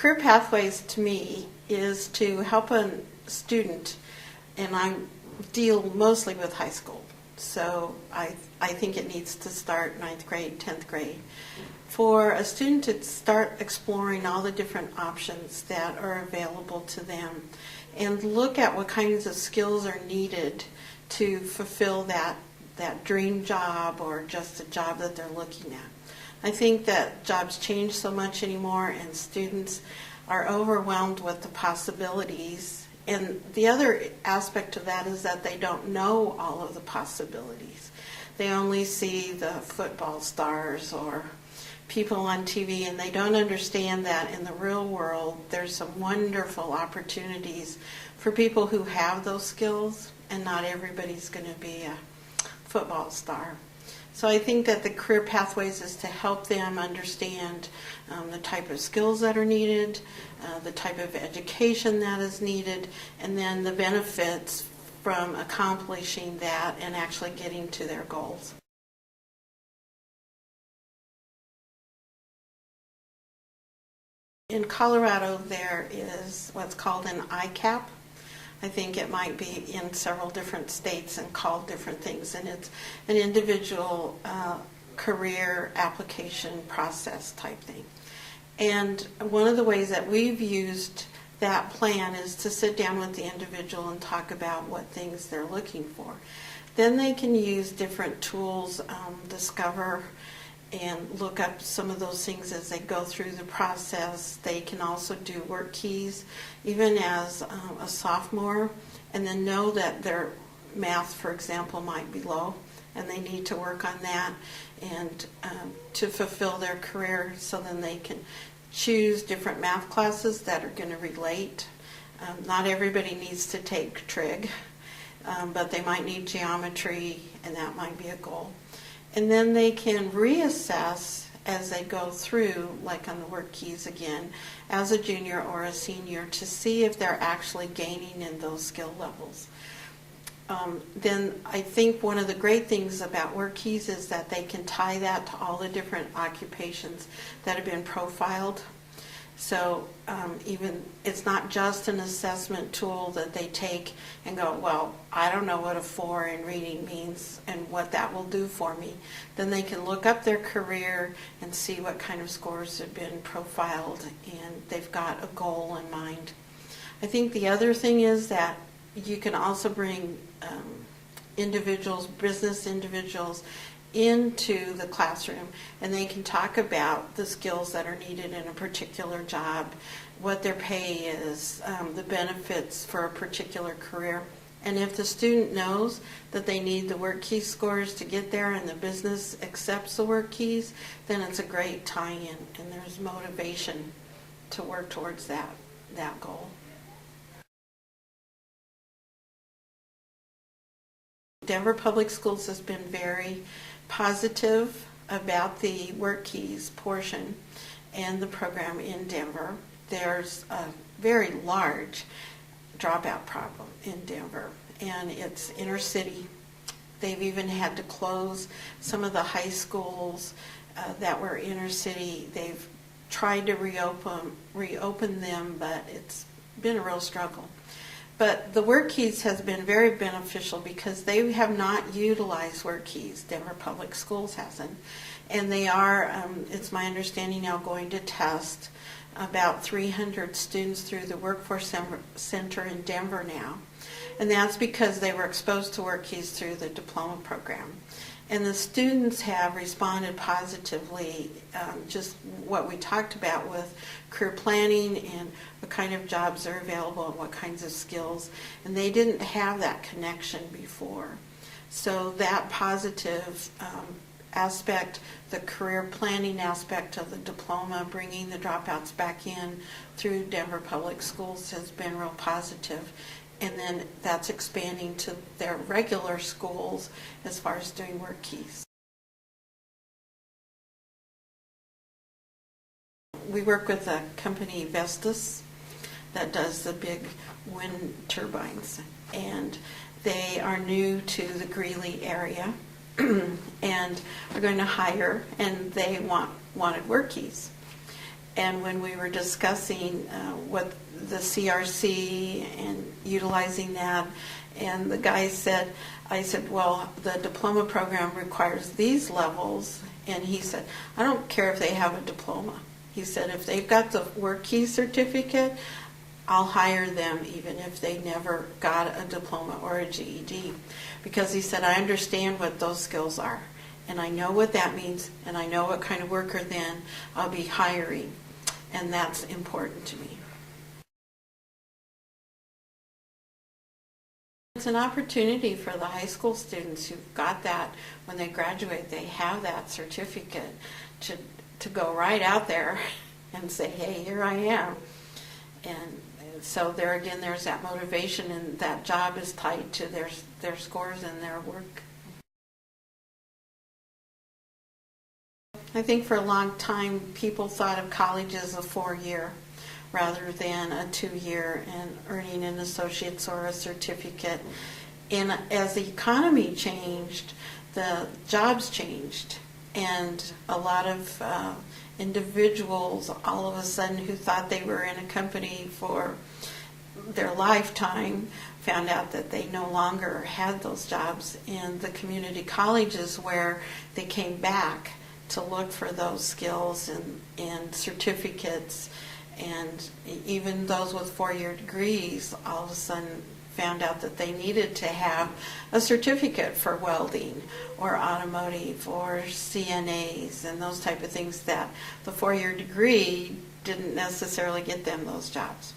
Career Pathways to me is to help a student, and I deal mostly with high school, so I think it needs to start 9th grade, 10th grade, for a student to start exploring all the different options that are available to them and look at what kinds of skills are needed to fulfill that dream job or just a job that they're looking at. I think that jobs change so much anymore and students are overwhelmed with the possibilities. And the other aspect of that is that they don't know all of the possibilities. They only see the football stars or people on TV, and they don't understand that in the real world there's some wonderful opportunities for people who have those skills, and not everybody's going to be a football star. So I think that the Career Pathways is to help them understand the type of skills that are needed, the type of education that is needed, and then the benefits from accomplishing that and actually getting to their goals. In Colorado, there is what's called an ICAP. I think it might be in several different states and called different things, and it's an individual career application process type thing. And one of the ways that we've used that plan is to sit down with the individual and talk about what things they're looking for. Then they can use different tools, discover and look up some of those things as they go through the process. They can also do work keys even as a sophomore, and then know that their math, for example, might be low and they need to work on that and to fulfill their career, so then they can choose different math classes that are going to relate. Not everybody needs to take trig, but they might need geometry, and that might be a goal. And then they can reassess as they go through, like on the work keys again, as a junior or a senior, to see if they're actually gaining in those skill levels. Then I think one of the great things about work keys is that they can tie that to all the different occupations that have been profiled. So even it's not just an assessment tool that they take and go, well, I don't know what a 4 in reading means and what that will do for me. Then they can look up their career and see what kind of scores have been profiled, and they've got a goal in mind. I think the other thing is that you can also bring individuals, business individuals, into the classroom, and they can talk about the skills that are needed in a particular job, what their pay is, the benefits for a particular career. And if the student knows that they need the work key scores to get there and the business accepts the work keys, then it's a great tie-in, and there's motivation to work towards that goal. Denver Public Schools has been very positive about the work keys portion and the program in Denver. There's a very large dropout problem in Denver, and it's inner city. They've even had to close some of the high schools that were inner city. They've tried to reopen them, but it's been a real struggle. But the work keys has been very beneficial because they have not utilized work keys. Denver Public Schools hasn't. And they are, it's my understanding now, going to test about 300 students through the Workforce Center in Denver now. And that's because they were exposed to work keys through the diploma program. And the students have responded positively, just what we talked about with career planning and what kind of jobs are available and what kinds of skills. And they didn't have that connection before. So that positive aspect, the career planning aspect of the diploma, bringing the dropouts back in through Denver Public Schools has been real positive. And then that's expanding to their regular schools as far as doing work keys. We work with a company, Vestas, that does the big wind turbines, and they are new to the Greeley area and are going to hire, and they wanted work keys. And when we were discussing what the CRC and utilizing that, and the guy said, I said, well, the diploma program requires these levels. And he said, I don't care if they have a diploma. He said, if they've got the work key certificate, I'll hire them even if they never got a diploma or a GED. Because he said, I understand what those skills are. And I know what that means. And I know what kind of worker then I'll be hiring. And that's important to me. It's an opportunity for the high school students who've got that when they graduate, they have that certificate to go right out there and say, hey, here I am. And so there again, there's that motivation, and that job is tied to their scores and their work. I think for a long time, people thought of college as a 4-year rather than a 2-year and earning an associate's or a certificate. And as the economy changed, the jobs changed. And a lot of individuals all of a sudden who thought they were in a company for their lifetime found out that they no longer had those jobs. And the community colleges where they came back to look for those skills and certificates, and even those with 4-year degrees all of a sudden found out that they needed to have a certificate for welding or automotive or CNAs and those type of things, that the 4-year degree didn't necessarily get them those jobs.